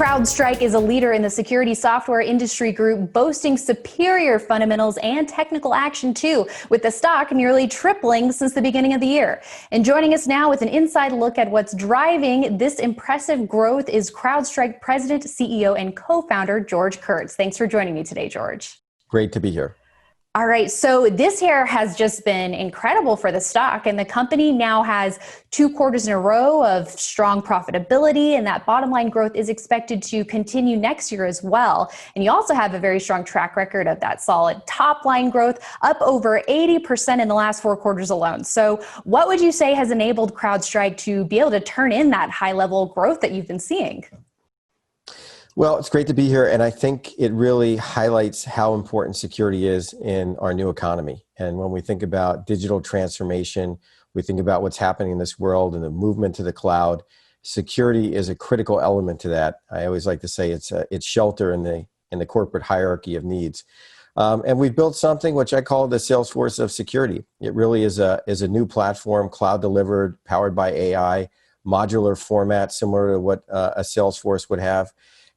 CrowdStrike is a leader in the security software industry group, boasting superior fundamentals and technical action too, with the stock nearly tripling since the beginning of the year. And joining us now with an inside look at what's driving this impressive growth is CrowdStrike President, CEO, and co-founder George Kurtz. Thanks for joining me today, George. Great to be here. All right, so this year has just been incredible for the stock, and the company now has 2 quarters in a row of strong profitability, and that bottom line growth is expected to continue next year as well. And you also have a very strong track record of that solid top line growth, up over 80% in the last 4 quarters alone. So what would you say has enabled CrowdStrike to be able to turn in that high level growth that you've been seeing? Well, it's great to be here, and I think it really highlights how important security is in our new economy. And when we think about digital transformation, we think about what's happening in this world and the movement to the cloud. Security is a critical element to that. I always like to say it's shelter in the corporate hierarchy of needs. And we've built something which I call the Salesforce of security. It really is a new platform, cloud delivered, powered by AI, modular format, similar to what a Salesforce would have.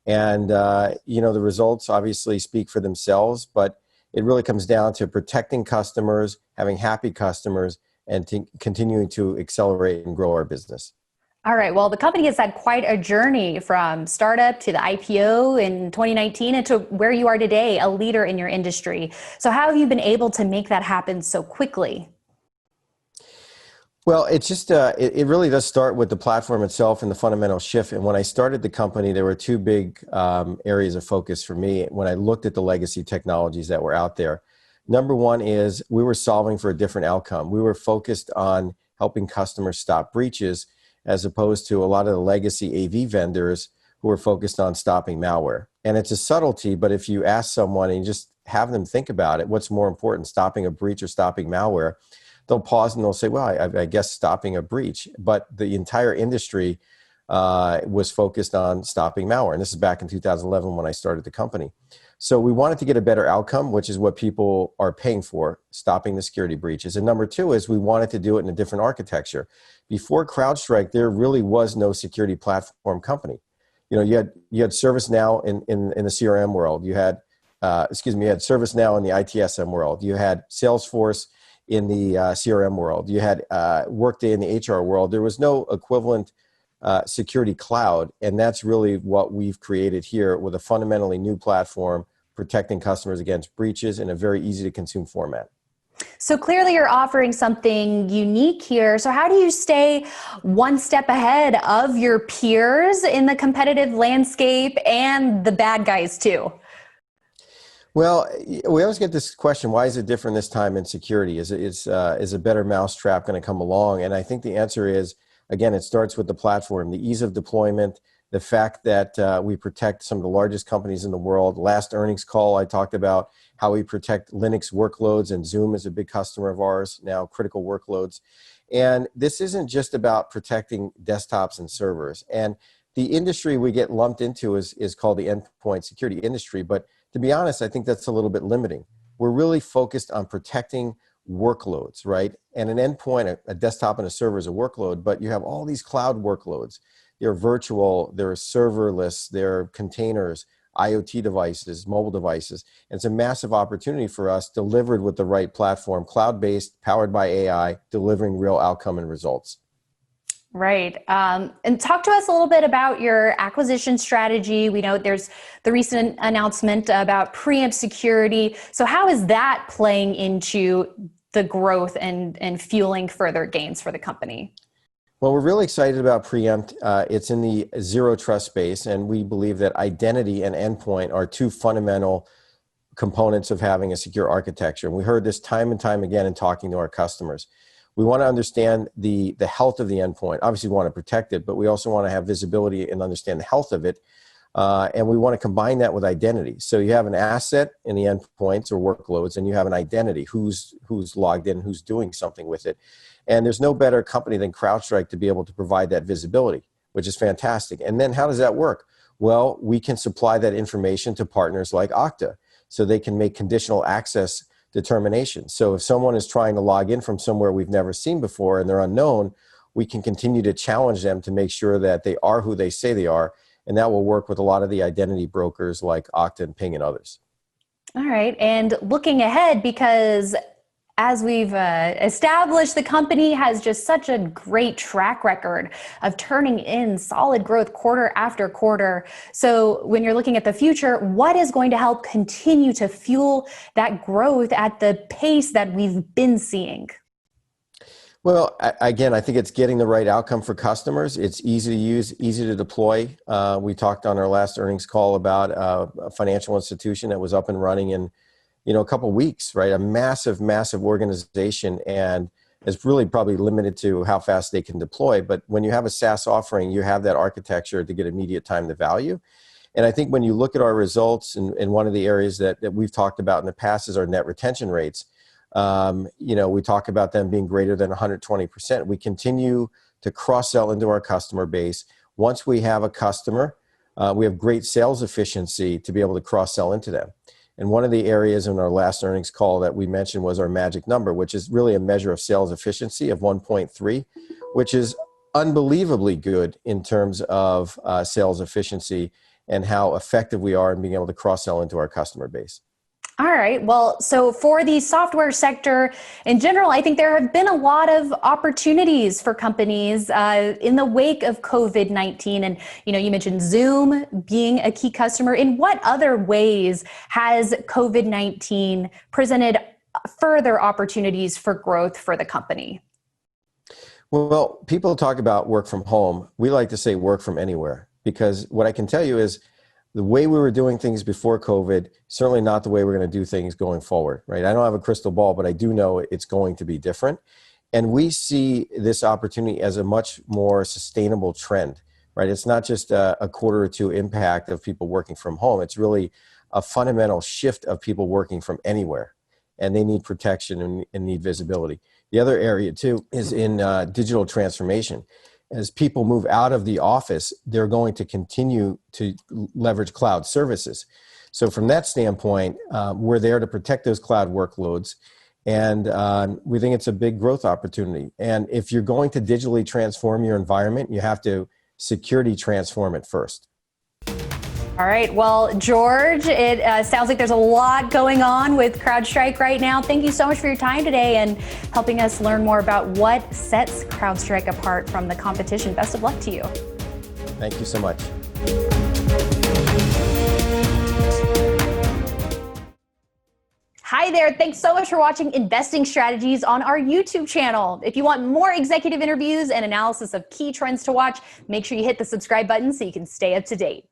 And, the results obviously speak for themselves, but it really comes down to protecting customers, having happy customers, and continuing to accelerate and grow our business. All right. Well, the company has had quite a journey from startup to the IPO in 2019 and to where you are today, a leader in your industry. So how have you been able to make that happen so quickly? Well, it's just, it really does start with the platform itself and the fundamental shift. And when I started the company, there were 2 big areas of focus for me when I looked at the legacy technologies that were out there. Number one is we were solving for a different outcome. We were focused on helping customers stop breaches as opposed to a lot of the legacy AV vendors who were focused on stopping malware. And it's a subtlety, but if you ask someone and you just have them think about it, what's more important, stopping a breach or stopping malware? They'll pause and they'll say, well, I guess stopping a breach. But the entire industry was focused on stopping malware. And this is back in 2011 when I started the company. So we wanted to get a better outcome, which is what people are paying for, stopping the security breaches. And number 2 is we wanted to do it in a different architecture. Before CrowdStrike, there really was no security platform company. You had ServiceNow in the CRM world. You had ServiceNow in the ITSM world. You had Salesforce in the CRM world. You had Workday in the HR world. There was no equivalent security cloud, and that's really what we've created here with a fundamentally new platform protecting customers against breaches in a very easy to consume format. So clearly you're offering something unique here. So how do you stay one step ahead of your peers in the competitive landscape and the bad guys too? Well, we always get this question, why is it different this time in security? Is a better mousetrap going to come along? And I think the answer is, again, it starts with the platform, the ease of deployment, the fact that we protect some of the largest companies in the world. Last earnings call, I talked about how we protect Linux workloads, and Zoom is a big customer of ours now, critical workloads. And this isn't just about protecting desktops and servers. And the industry we get lumped into is called the endpoint security industry, but to be honest, I think that's a little bit limiting. We're really focused on protecting workloads, right? And an endpoint, a desktop and a server is a workload, but you have all these cloud workloads. They're virtual, they're serverless, they're containers, IoT devices, mobile devices. And it's a massive opportunity for us delivered with the right platform, cloud-based, powered by AI, delivering real outcome and results. Right. And talk to us a little bit about your acquisition strategy. We know there's the recent announcement about Preempt Security. So how is that playing into the growth and fueling further gains for the company? Well, we're really excited about Preempt. It's in the zero trust space, and we believe that identity and endpoint are 2 fundamental components of having a secure architecture. And we heard this time and time again in talking to our customers. We want to understand the health of the endpoint. Obviously, we want to protect it, but we also want to have visibility and understand the health of it. And we want to combine that with identity. So you have an asset in the endpoints or workloads, and you have an identity, who's logged in, who's doing something with it. And there's no better company than CrowdStrike to be able to provide that visibility, which is fantastic. And then how does that work? Well, we can supply that information to partners like Okta, so they can make conditional access determination. So if someone is trying to log in from somewhere we've never seen before and they're unknown, we can continue to challenge them to make sure that they are who they say they are And that will work with a lot of the identity brokers like Okta and Ping and others. All right. And looking ahead, because as we've established, the company has just such a great track record of turning in solid growth quarter after quarter. So when you're looking at the future, what is going to help continue to fuel that growth at the pace that we've been seeing? Well, again, I think it's getting the right outcome for customers. It's easy to use, easy to deploy. We talked on our last earnings call about a financial institution that was up and running in a couple of weeks, right? A massive, massive organization, and is really probably limited to how fast they can deploy. But when you have a SaaS offering, you have that architecture to get immediate time to value. And I think when you look at our results, and one of the areas that we've talked about in the past is our net retention rates. We talk about them being greater than 120%. We continue to cross-sell into our customer base. Once we have a customer, we have great sales efficiency to be able to cross-sell into them. And one of the areas in our last earnings call that we mentioned was our magic number, which is really a measure of sales efficiency of 1.3, which is unbelievably good in terms of sales efficiency and how effective we are in being able to cross-sell into our customer base. All right. Well, so for the software sector in general, I think there have been a lot of opportunities for companies in the wake of COVID-19. And, you mentioned Zoom being a key customer. In what other ways has COVID-19 presented further opportunities for growth for the company? Well, people talk about work from home. We like to say work from anywhere, because what I can tell you is the way we were doing things before COVID, certainly not the way we're going to do things going forward, right? I don't have a crystal ball, but I do know it's going to be different. And we see this opportunity as a much more sustainable trend, right? It's not just a quarter or two impact of people working from home. It's really a fundamental shift of people working from anywhere, and they need protection and need visibility. The other area too is in digital transformation. As people move out of the office, they're going to continue to leverage cloud services. So from that standpoint, we're there to protect those cloud workloads, and we think it's a big growth opportunity. And if you're going to digitally transform your environment, you have to security transform it first. All right. Well, George, it sounds like there's a lot going on with CrowdStrike right now. Thank you so much for your time today and helping us learn more about what sets CrowdStrike apart from the competition. Best of luck to you. Thank you so much. Hi there. Thanks so much for watching Investing Strategies on our YouTube channel. If you want more executive interviews and analysis of key trends to watch, make sure you hit the subscribe button so you can stay up to date.